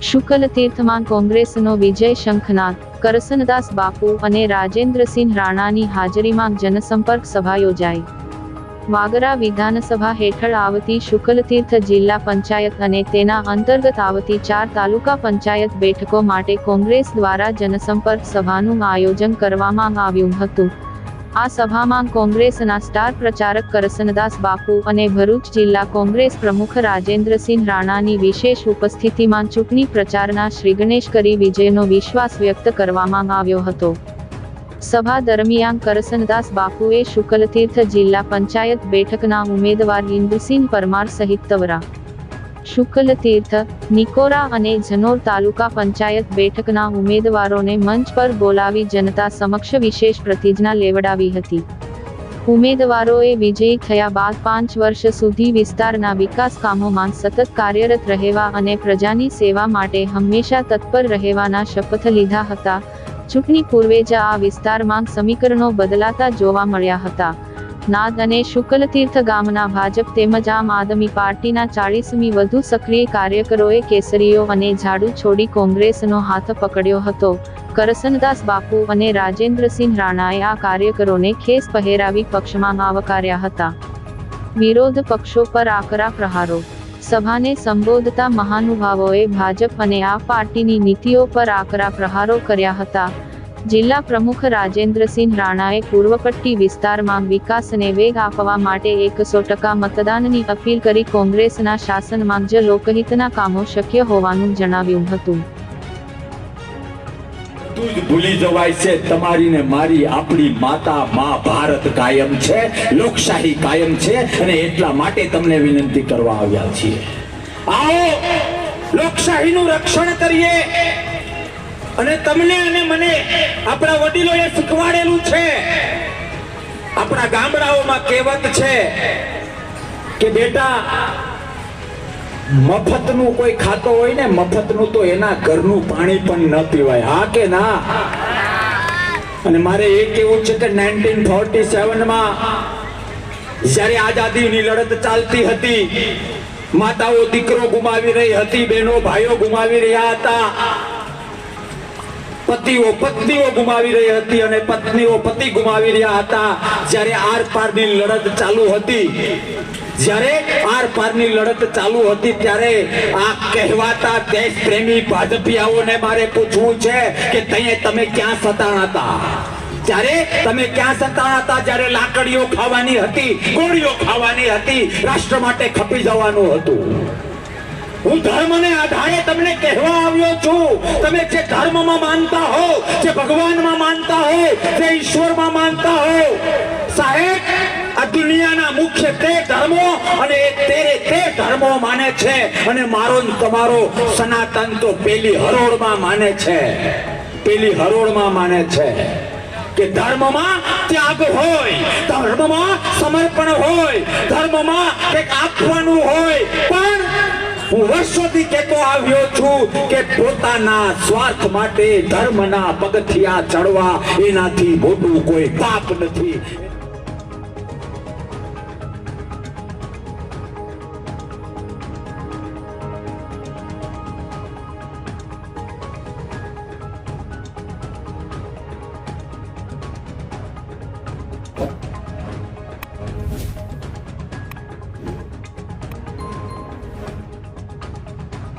શુકલતીર્થમાં કોંગ્રેસનો વિજય શંખનાદ, કરસનદાસ બાપુ અને રાજેન્દ્રસિંહ રાણાની હાજરીમાં જનસંપર્ક સભા યોજાઈ। વાગરા વિધાનસભા હેઠળ આવતી શુકલતીર્થ જિલ્લા પંચાયત અને તેના અંતર્ગત આવતી 4 તાલુકા પંચાયત બેઠકો માટે કોંગ્રેસ દ્વારા જનસંપર્ક સભાનું આયોજન કરવામાં આવ્યું હતું। આ સભામાં કોંગ્રેસના સ્ટાર પ્રચારક કરસનદાસ બાપુ અને ભરૂચ જિલ્લા કોંગ્રેસ પ્રમુખ રાજેન્દ્રસિંહ રાણાની વિશેષ ઉપસ્થિતિમાં ચૂંટણી પ્રચારના શ્રીગણેશ કરી વિજયનો વિશ્વાસ વ્યક્ત કરવામાં આવ્યો હતો। સભા દરમિયાન કરસનદાસ બાપુએ શુકલતીર્થ જિલ્લા પંચાયત બેઠકના ઉમેદવાર ઇન્દુસિંહ પરમાર સહિત તવરા, શુકલતીર્થ, નિકોરા અને જનોર તાલુકા પંચાયત બેઠકના ઉમેદવારોને મંચ પર બોલાવી જનતા સમક્ષ વિશેષ પ્રતિજ્ઞા લેવડાવી હતી। ઉમેદવારોએ વિજયી થયા બાદ 5 વર્ષ સુધી વિસ્તારના વિકાસ કામોમાં સતત કાર્યરત રહેવા અને પ્રજાની સેવા માટે હંમેશા તત્પર રહેવાના શપથ લીધા હતા। ચૂંટણી પૂર્વે જ આ વિસ્તારમાં સમીકરણો બદલાતા જોવા મળ્યા હતા। નાદ અને શુકલતીર્થ ગામના ભાજપ તેમજ આમ આદમી પાર્ટીના 40મી વધુ સક્રિય કાર્યકરોએ કેસરીઓ અને ઝાડુ છોડી કોંગ્રેસનો હાથ પકડ્યો હતો। કરસનદાસ બાપુ અને રાજેન્દ્રસિંહ રાણાએ આ કાર્યકરોને ખેસ પહેરાવી પક્ષમાં આવકાર્યા હતા। વિરોધ પક્ષો પર આકરા પ્રહારો। સભાને સંબોધતા મહાનુભાવોએ ભાજપ અને આ પાર્ટીની નીતિઓ પર આકરા પ્રહારો કર્યા હતા। જિલ્લા પ્રમુખ રાજેન્દ્રસિંહ રાણાએ પૂર્વપટ્ટી વિસ્તારમાં વિકાસને વેગ આપવા માટે 100% મતદાનની અપીલ કરી કોંગ્રેસના શાસનમાં જ લોકહિતના કામો શક્ય હોવાનું જણાવ્યું હતું। ભૂલી જવાય છે તમારી ને મારી આપણી માતા મા ભારત કાયમ છે, લોકશાહી કાયમ છે અને એટલા માટે તમને વિનંતી કરવા આવ્યા છીએ। આવો લોકશાહીનું રક્ષણ કરીએ અને તમને અને મને આપણા વડીલોએ શીખવાડેલું છે। આપણા ગામડાઓમાં કહેવત છે કે બેટા મફતનું કોઈ ખાતો હોય ને, મફતનું તો એના ઘરનું પાણી પણ ન પીવાય। હા કે ના? અને મારે એ કહેવું છે કે 1947માં જ્યારે આઝાદીની લડત ચાલતી હતી, માતાઓ દીકરો ગુમાવી રહી હતી, બહેનો ભાઈઓ ગુમાવી રહ્યા હતા, પતિઓ પત્નીઓ ગુમાવી રહી હતી અને પત્નીઓ પતિ ગુમાવી રહ્યા હતા। જ્યારે આર પારની લડત ચાલુ હતી, જ્યારે આર પારની લડત ચાલુ હતી ત્યારે આ કહેવાતા દેશ પ્રેમી ભાજપિયાઓને મારે પૂછવું છે કે તમે ક્યાં સતાણા હતા? ત્યારે તમે ક્યાં સતાણા હતા? જ્યારે લાકડીઓ ખાવાની હતી, ગોળીઓ ખાવાની હતી, રાષ્ટ્ર માટે ખપી જવાનું હતું। હું ધર્મને આધારે તમને કહેવા આવ્યો છું, તમે જે ધર્મમાં માનતા હો, જે ભગવાનમાં માનતા હો, જે ઈશ્વરમાં માનતા હો, સાહેબ આ દુનિયાના મુખ્ય તે ધર્મો અને તે ધર્મો માને છે અને મારો તમારો સનાતન તો પેલી હરોળમાં માને છે, પેલી હરોળમાં માને છે કે ધર્મમાં ત્યાગ હોય, ધર્મમાં સમર્પણ હોય, ધર્મમાં કંઈક આપવાનું હોય। પણ હું વર્ષોથી કહેતો આવ્યો છું કે પોતાના સ્વાર્થ માટે ધર્મના પગથિયા ચડવા એનાથી મોટું કોઈ પાપ નથી।